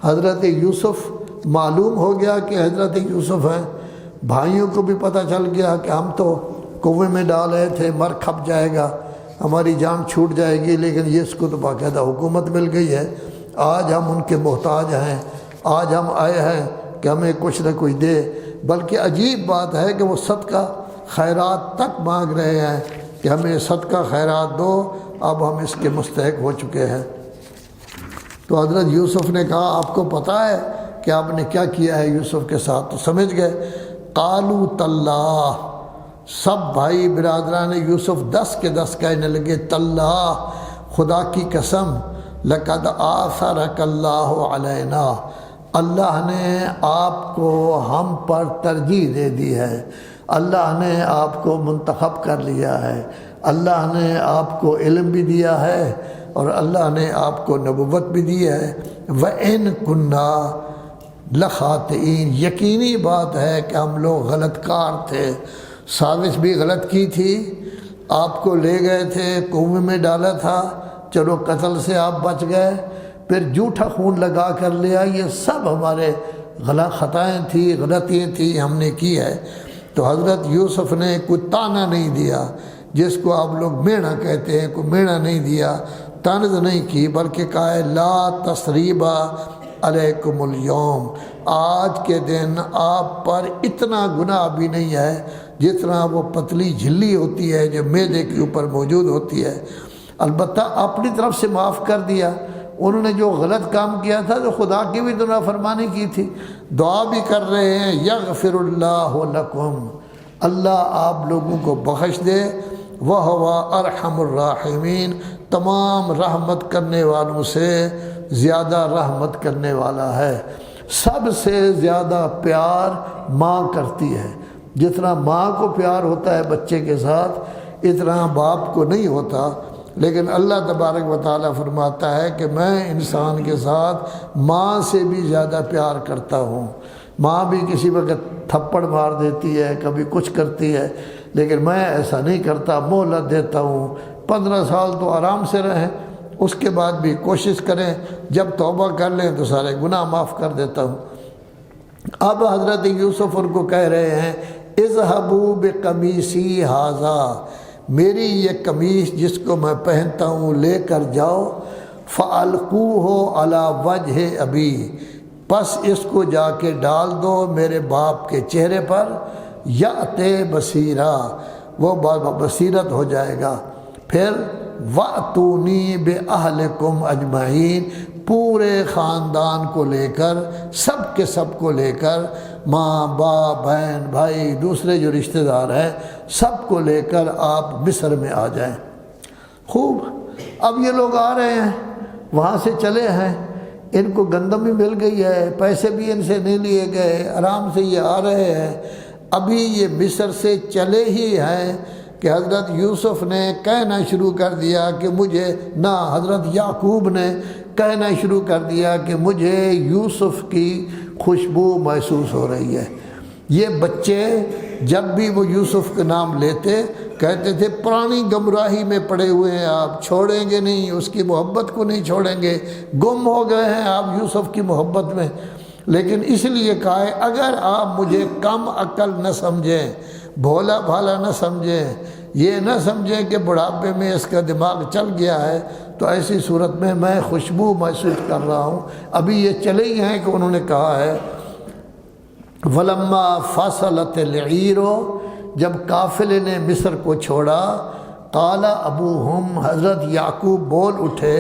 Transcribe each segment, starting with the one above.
حضرت یوسف معلوم ہو گیا کہ حضرت یوسف ہیں، بھائیوں کو بھی پتہ چل گیا کہ ہم تو کنویں میں ڈال رہے تھے، مر کھپ جائے گا، ہماری جان چھوٹ جائے گی، لیکن یہ اس کو تو باقاعدہ حکومت مل گئی ہے، آج ہم ان کے محتاج ہیں، آج ہم آئے ہیں کہ ہمیں کچھ نہ کچھ دے۔ بلکہ عجیب بات ہے کہ وہ صدقہ خیرات تک مانگ رہے ہیں کہ ہمیں صدقہ خیرات دو، اب ہم اس کے مستحق ہو چکے ہیں۔ تو حضرت یوسف نے کہا آپ کو پتہ ہے کہ آپ نے کیا کیا ہے یوسف کے ساتھ؟ تو سمجھ گئے۔ قالوا تاللہ، سب بھائی برادران یوسف 10 کے 10 کہنے لگے تاللہ، خدا کی قسم، لقد آثرک اللہ علینا، اللہ نے آپ کو ہم پر ترجیح دے دی ہے، اللہ نے آپ کو منتخب کر لیا ہے، اللہ نے آپ کو علم بھی دیا ہے اور اللہ نے آپ کو نبوت بھی دی ہے۔ وَإِن كُنَّا لَخَاطِئِينَ، یقینی بات ہے کہ ہم لوگ غلط کار تھے، سازش بھی غلط کی تھی، آپ کو لے گئے تھے، کنویں میں ڈالا تھا، چلو قتل سے آپ بچ گئے، پھر جھوٹا خون لگا کر لیا، یہ سب ہمارے غلط خطائیں تھی، غلطیاں تھی، ہم نے کی ہے۔ تو حضرت یوسف نے کوئی تانا نہیں دیا، جس کو آپ لوگ مینا کہتے ہیں، کوئی مینا نہیں دیا، طنز نہیں کی، بلکہ کہا ہے لا تثریب علیکم اليوم، آج کے دن آپ پر اتنا گناہ بھی نہیں ہے جتنا وہ پتلی جھلی ہوتی ہے جو معدے کے اوپر موجود ہوتی ہے۔ البتہ اپنی طرف سے معاف کر دیا، انہوں نے جو غلط کام کیا تھا تو خدا کی بھی تو نافرمانی کی تھی، دعا بھی کر رہے ہیں یغفر اللہ لکم، اللہ آپ لوگوں کو بخش دے، وَهُوَ أَرْحَمُ الرَّاحِمِينَ، تمام رحمت کرنے والوں سے زیادہ رحمت کرنے والا ہے۔ سب سے زیادہ پیار ماں کرتی ہے، جتنا ماں کو پیار ہوتا ہے بچے کے ساتھ اتنا باپ کو نہیں ہوتا، لیکن اللہ تبارک و تعالیٰ فرماتا ہے کہ میں انسان کے ساتھ ماں سے بھی زیادہ پیار کرتا ہوں۔ ماں بھی کسی وقت تھپڑ مار دیتی ہے، کبھی کچھ کرتی ہے، لیکن میں ایسا نہیں کرتا، مہلت دیتا ہوں، 15 سال تو آرام سے رہیں، اس کے بعد بھی کوشش کریں، جب توبہ کر لیں تو سارے گناہ معاف کر دیتا ہوں۔ اب حضرت یوسف ان کو کہہ رہے ہیں اذهبوا بقمیصی ھذا، میری یہ قمیص جس کو میں پہنتا ہوں لے کر جاؤ، فَأَلْقُوهُ عَلَى وَجْهِ أَبِي، پس اس کو جا کے ڈال دو میرے باپ کے چہرے پر، یأتے بصیرا، وہ بصیرت ہو جائے گا۔ پھر وَأْتُونِي بِأَهْلِكُمْ أَجْمَعِينَ، پورے خاندان کو لے کر، سب کے سب کو لے کر، ماں باپ بہن بھائی دوسرے جو رشتہ دار ہیں سب کو لے کر آپ مصر میں آ جائیں۔ خوب، اب یہ لوگ آ رہے ہیں، وہاں سے چلے ہیں، ان کو گندم بھی مل گئی ہے، پیسے بھی ان سے نہیں لیے گئے، آرام سے یہ آ رہے ہیں۔ ابھی یہ مصر سے چلے ہی ہیں کہ حضرت یوسف نے کہنا شروع کر دیا کہ مجھے، نہ حضرت یعقوب نے کہنا شروع کر دیا کہ مجھے یوسف کی خوشبو محسوس ہو رہی ہے۔ یہ بچے جب بھی وہ یوسف کا نام لیتے کہتے تھے پرانی گمراہی میں پڑے ہوئے ہیں آپ، چھوڑیں گے نہیں، اس کی محبت کو نہیں چھوڑیں گے، گم ہو گئے ہیں آپ یوسف کی محبت میں۔ لیکن اس لیے کہا ہے اگر آپ مجھے کم عقل نہ سمجھیں، بھولا بھالا نہ سمجھیں، یہ نہ سمجھیں کہ بڑھاپے میں اس کا دماغ چل گیا ہے، تو ایسی صورت میں خوشبو محسوس کر رہا ہوں۔ ابھی یہ چلے ہی ہیں کہ انہوں نے کہا ہے وَلَمَّا فَصَلَتِ الْعِيرُ، جب قافلے نے مصر کو چھوڑا، قَالَ أَبُوهُمْ، حضرت یعقوب بول اٹھے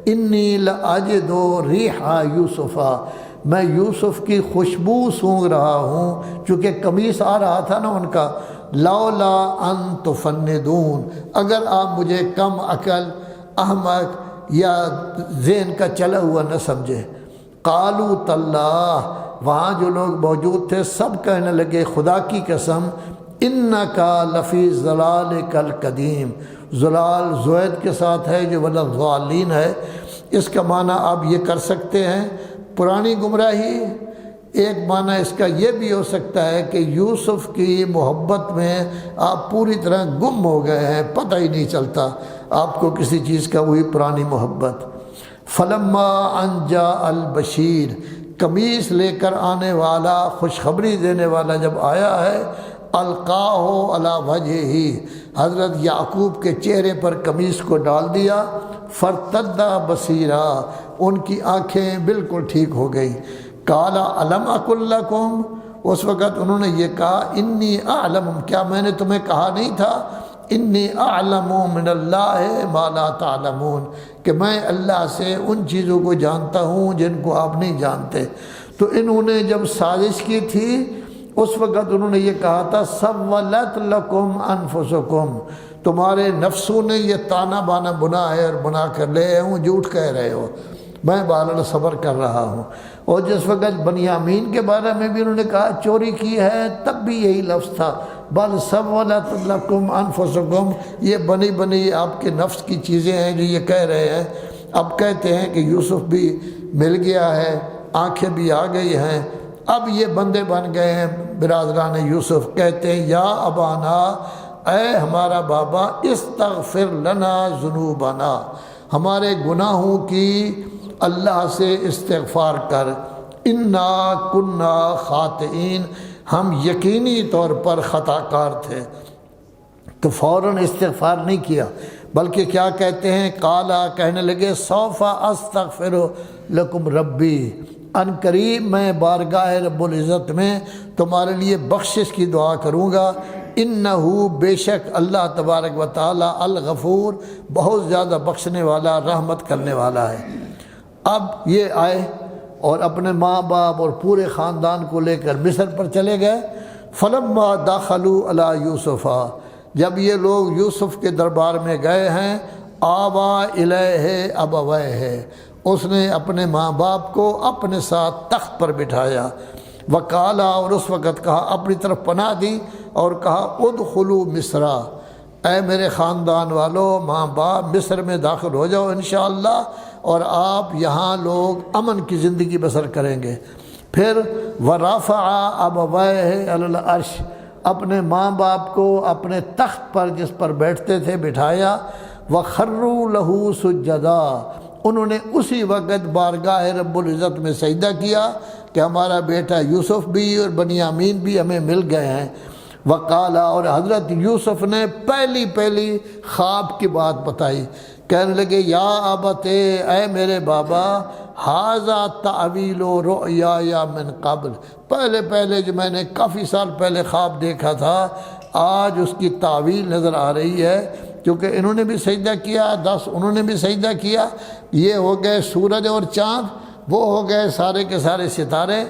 إِنِّي لَأَجِدُ رِيحَ يُوسُفَ، میں یوسف کی خوشبو سونگھ رہا ہوں، چونکہ قمیص آ رہا تھا نا ان کا، لولا ان تفندون، اگر آپ مجھے کم عقل، احمق یا ذہن کا چلا ہوا نہ سمجھے۔ قالوا تاللہ، وہاں جو لوگ موجود تھے سب کہنے لگے خدا کی قسم، انکا لفی ضلالک القدیم، ضلال زید کے ساتھ ہے جو ولا الضالین ہے، اس کا معنی آپ یہ کر سکتے ہیں پرانی گمراہی، ایک معنی اس کا یہ بھی ہو سکتا ہے کہ یوسف کی محبت میں آپ پوری طرح گم ہو گئے ہیں، پتہ ہی نہیں چلتا آپ کو کسی چیز کا، وہی پرانی محبت۔ فلما ان جاء البشیر، قمیص لے کر آنے والا، خوشخبری دینے والا جب آیا ہے، القاہ علی وجہہ، حضرت یعقوب کے چہرے پر قمیص کو ڈال دیا، فرتد بصیرا، ان کی آنکھیں بالکل ٹھیک ہو گئی۔ قال الم اقل لکم، اس وقت انہوں نے یہ کہا، انی اعلم، کیا میں نے تمہیں کہا نہیں تھا، انی اعلم من اللہ ما لا تعلمون، کہ میں اللہ سے ان چیزوں کو جانتا ہوں جن کو آپ نہیں جانتے۔ تو انہوں نے جب سازش کی تھی اس وقت انہوں نے یہ کہا تھا، سولت لکم انفسکم، تمہارے نفسوں نے یہ تانا بانا بنا ہے اور بنا کر لے ہوں، جھوٹ کہہ رہے ہو، میں بہرحال صبر کر رہا ہوں۔ اور جس وقت بنیامین کے بارے میں بھی انہوں نے کہا چوری کی ہے، تب بھی یہی لفظ تھا، بل سولت لکم انفسکم، یہ بنی بنی آپ کے نفس کی چیزیں ہیں جو یہ کہہ رہے ہیں۔ اب کہتے ہیں کہ یوسف بھی مل گیا ہے، آنکھیں بھی آ گئی ہیں، اب یہ بندے بن گئے ہیں برادران یوسف۔ کہتے ہیں یا ابانا، اے ہمارا بابا، استغفر لنا ذنوبنا، ہمارے گناہوں کی اللہ سے استغفار کر، انا کنا خاطئین، ہم یقینی طور پر خطا کار تھے۔ تو فوراً استغفار نہیں کیا، بلکہ کیا کہتے ہیں، قالا، کہنے لگے، سوف استغفر لکم ربی، ان قریب میں بارگاہ رب العزت میں تمہارے لیے بخشش کی دعا کروں گا، انہو، بے شک اللہ تبارک و تعالی، الغفور، بہت زیادہ بخشنے والا، رحمت کرنے والا ہے۔ اب یہ آئے اور اپنے ماں باپ اور پورے خاندان کو لے کر مصر پر چلے گئے۔ فلما دخلوا علی یوسف، جب یہ لوگ یوسف کے دربار میں گئے ہیں، آوا الیہ ابویہ، اس نے اپنے ماں باپ کو اپنے ساتھ تخت پر بٹھایا، وقالا، اور اس وقت کہا، اپنی طرف پناہ دی اور کہا، ادخلوا مصر، اے میرے خاندان والو، ماں باپ، مصر میں داخل ہو جاؤ انشاءاللہ، اور آپ یہاں لوگ امن کی زندگی بسر کریں گے۔ پھر ورفع ابویہ علی العرش، اپنے ماں باپ کو اپنے تخت پر جس پر بیٹھتے تھے بٹھایا، وخروا لہ سجدا، انہوں نے اسی وقت بارگاہ رب العزت میں سجدہ کیا کہ ہمارا بیٹا یوسف بھی اور بنیامین بھی ہمیں مل گئے ہیں۔ وقالا، اور حضرت یوسف نے پہلی خواب کی بات بتائی، کہنے لگے، یا ابت، اے میرے بابا، ھذا تعویل رؤیایا من قبل، پہلے جو میں نے کافی سال پہلے خواب دیکھا تھا، آج اس کی تعویل نظر آ رہی ہے، کیونکہ انہوں نے بھی سجدہ کیا، 10 انہوں نے بھی سجدہ کیا، یہ ہو گئے سورج اور چاند، وہ ہو گئے سارے کے سارے ستارے۔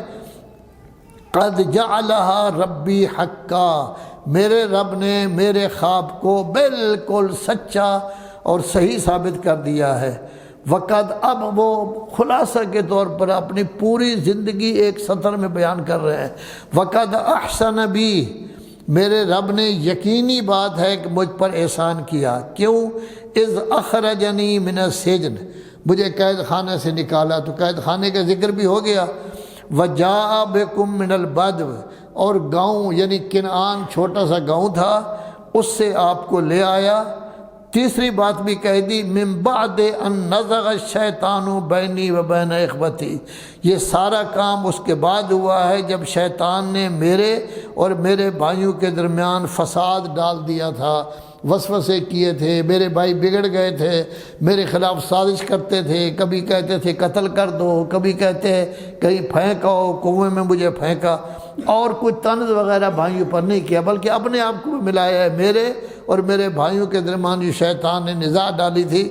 قد جعلہا ربی حقا، میرے رب نے میرے خواب کو بالکل سچا اور صحیح ثابت کر دیا ہے۔ وقد، اب وہ خلاصہ کے طور پر اپنی پوری زندگی ایک سطر میں بیان کر رہے ہیں، وقد احسن بی، میرے رب نے یقینی بات ہے کہ مجھ پر احسان کیا، کیوں، اذ اخرجنی من السجن، مجھے قید خانے سے نکالا، تو قید خانے کا ذکر بھی ہو گیا، وجاء بکم من البدو، اور گاؤں یعنی کنعان چھوٹا سا گاؤں تھا، اس سے آپ کو لے آیا۔ تیسری بات بھی کہہ دی، من بعد ان نزغ الشیطان بینی و بین اخوتی، یہ سارا کام اس کے بعد ہوا ہے جب شیطان نے میرے اور میرے بھائیوں کے درمیان فساد ڈال دیا تھا، وسوسے کیے تھے، میرے بھائی بگڑ گئے تھے، میرے خلاف سازش کرتے تھے، کبھی کہتے تھے قتل کر دو، کبھی کہتے کہیں پھینکاؤ، کنویں میں مجھے پھینکا، اور کوئی طنز وغیرہ بھائیوں پر نہیں کیا، بلکہ اپنے آپ کو بھی ملایا ہے، میرے اور میرے بھائیوں کے درمیان جو شیطان نے نزاع ڈالی تھی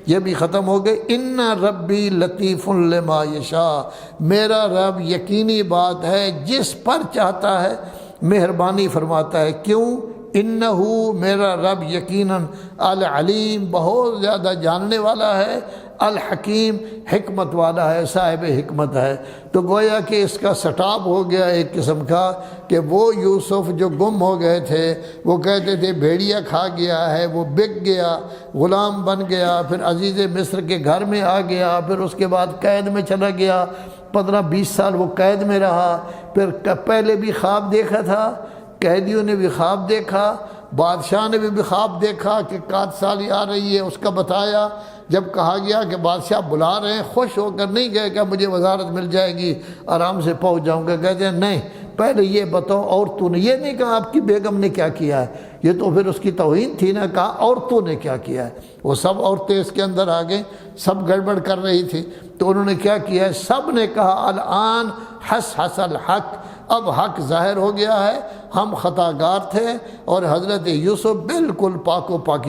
یہ بھی ختم ہو گئی۔ ان ربی لطیف لما یشاء، میرا رب یقینی بات ہے جس پر چاہتا ہے مہربانی فرماتا ہے، کیوں، انہو، میرا رب یقیناً، العلیم، بہت زیادہ جاننے والا ہے، الحکیم، حکمت والا ہے، صاحب حکمت ہے۔ تو گویا کہ اس کا سٹاپ ہو گیا ایک قسم کا، کہ وہ یوسف جو گم ہو گئے تھے، وہ کہتے تھے بھیڑیا کھا گیا ہے، وہ بک گیا، غلام بن گیا، پھر عزیز مصر کے گھر میں آ گیا، پھر اس کے بعد قید میں چلا گیا، 15-20 سال وہ قید میں رہا، پھر پہلے بھی خواب دیکھا تھا، قیدیوں نے بھی خواب دیکھا، بادشاہ نے بھی خواب دیکھا کہ قات سالی آ رہی ہے، اس کا بتایا۔ جب کہا گیا کہ بادشاہ بلا رہے ہیں، خوش ہو کر نہیں گئے کہ مجھے وزارت مل جائے گی، آرام سے پہنچ جاؤں گا، کہتے ہیں نہیں، پہلے یہ بتاؤ عورتوں نے، یہ نہیں کہا آپ کی بیگم نے کیا کیا ہے، یہ تو پھر اس کی توہین تھی نا، کہا عورتوں نے کیا کیا ہے۔ وہ سب عورتیں اس کے اندر آ گئیں، سب گڑبڑ کر رہی تھی، تو انہوں نے کیا کیا ہے، سب نے کہا الآن حس الحق، اب حق ظاہر ہو گیا ہے، ہم خطا گار تھے، اور حضرت یوسف بالکل پاک و پاکی